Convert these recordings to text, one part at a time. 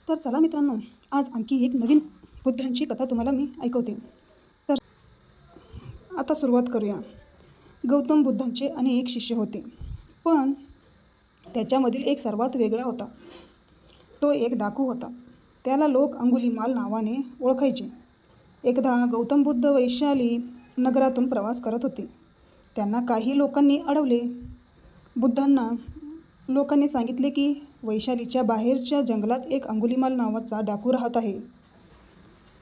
तर चला मित्रांनो, आज आणखी एक नवीन बुद्धांची कथा तुम्हाला मी ऐकवते. तर आता सुरुवात करूया. गौतम बुद्धांचे अनेक शिष्य होते, पण त्याच्यामधील एक सर्वात वेगळा होता. तो एक डाकू होता. त्याला लोक अंगुलीमाल नावाने ओळखायचे. एकदा गौतम बुद्ध वैशाली नगरातून प्रवास करत होते. त्यांना काही लोकांनी अडवले. बुद्धांना लोकांनी सांगितले की वैशालीच्या बाहेरच्या जंगलात एक अंगुलीमाल नावाचा डाकू राहत आहे.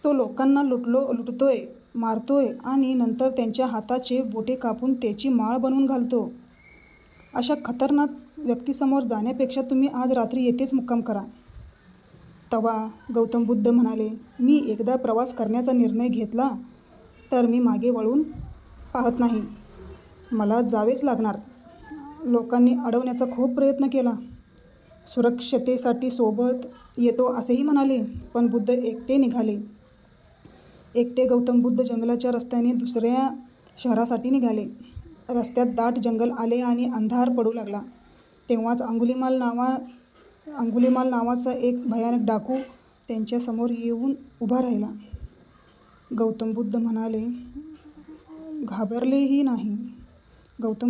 तो लोकांना लुटतोय, मारतोय आणि नंतर त्यांच्या हाताचे बोटे कापून त्याची माळ बनवून घालतो. अशा खतरनाक व्यक्तीसमोर जाण्यापेक्षा तुम्ही आज रात्री येथेच मुक्काम करा. तेव्हा गौतम बुद्ध म्हणाले, मी एकदा प्रवास करण्याचा निर्णय घेतला तर मी मागे वळून पाहत नाही. मला जावेच लागणार. लोकांनी अडवण्याचा खूप प्रयत्न केला. सुरक्षतेसाठी सोबत येतो असेही म्हणाले, पण बुद्ध एकटे निघाले. एकटे गौतम बुद्ध जंगलाच्या रस्त्याने दुसऱ्या शहरासाठी निघाले. रस्त्यात दाट जंगल आले आणि अंधार पडू लागला. तेव्हाच अंगुलीमाल नावाचा एक भयानक डाकू त्यांच्यासमोर येऊन उभा राहिला. गौतम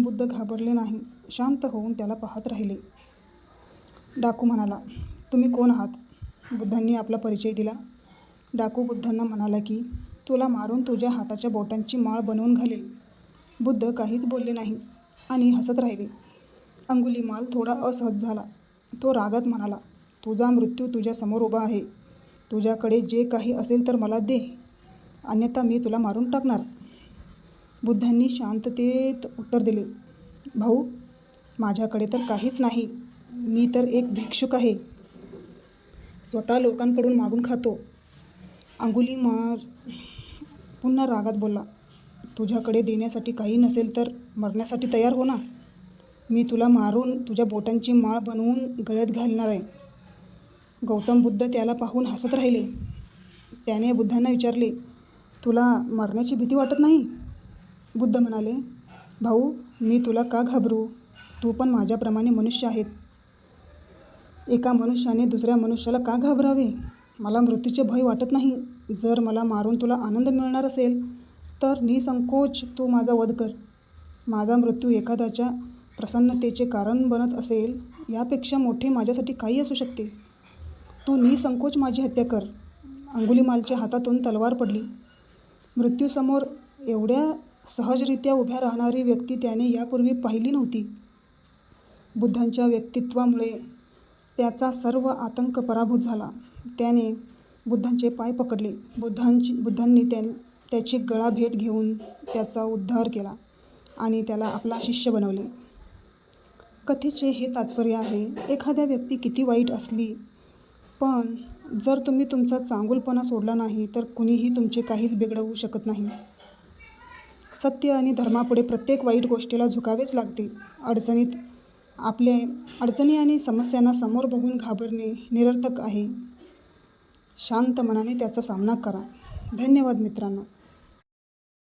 बुद्ध घाबरले नाही. शांत होऊन त्याला पाहत राहिले. डाकू म्हणाला, तुम्ही कोण आहात? बुद्धांनी आपला परिचय दिला. डाकू बुद्धांना म्हणाला की तुला मारून तुझ्या हाताच्या बोटांची माळ बनवून घालेल. बुद्ध काहीच बोलले नाही आणि हसत राहिले. अंगुलीमाल थोडा असहज झाला. तो रागात म्हणाला, तुझा मृत्यू तुझ्यासमोर उभा आहे. तुझ्याकडे जे काही असेल तर मला दे, अन्यथा मी तुला मारून टाकणार. बुद्धांनी शांततेत उत्तर दिले, भाऊ, माझ्याकडे तर काहीच नाही. मी तर एक भिक्षुक आहे. स्वतः लोकांकडून मागून खातो. अंगुलीमाल पुन्हा रागात बोलला, तुझ्याकडे देण्यासाठी काही नसेल तर मरण्यासाठी तयार हो ना. मी तुला मारून तुझ्या बोटांची माळ बनवून गळ्यात घालणार आहे. गौतम बुद्ध त्याला पाहून हसत राहिले. त्याने बुद्धांना विचारले, तुला मरण्याची भीती वाटत नाही? बुद्ध म्हणाले, भाऊ, मी तुला का घाबरू? तू पण माझ्याप्रमाणे मनुष्य आहेत. एका मनुष्याने दुसऱ्या मनुष्याला का घाबरावे? मला मृत्यूचे भय वाटत नाही. जर मला मारून तुला आनंद मिळणार असेल तर निसंकोच तू माझा वध कर. माझा मृत्यू एखाद्याच्या प्रसन्नतेचे कारण बनत असेल, यापेक्षा मोठे माझ्यासाठी काही असू शकते. तू निसंकोच माझी हत्या कर. अंगुलीमालच्या हातातून तलवार पडली. मृत्यूसमोर एवढ्या सहजरित्या उभ्या राहणारी व्यक्ती त्याने यापूर्वी पाहिली नव्हती. बुद्धांच्या व्यक्तित्वामुळे त्याचा सर्व आतंक पराभूत झाला. त्याने बुद्धांचे पाय पकडले. बुद्धांनी त्याची गळाभेट घेऊन त्याचा उद्धार केला आणि त्याला आपला शिष्य बनवले. कथेचे हे तात्पर्य आहे, एखाद्या व्यक्ती किती वाईट असली, पण जर तुम्ही तुमचा चांगुलपणा सोडला नाही तर कुणीही तुमचे काहीच बिघडवू शकत नाही. सत्य आणि धर्मापुढे प्रत्येक वाईट गोष्टीला झुकावेच लागते. अडचणी आणि समस्यांना समोर बघून घाबरणे निरर्थक आहे. शांत मनाने त्याचा सामना करा. धन्यवाद मित्रांनो.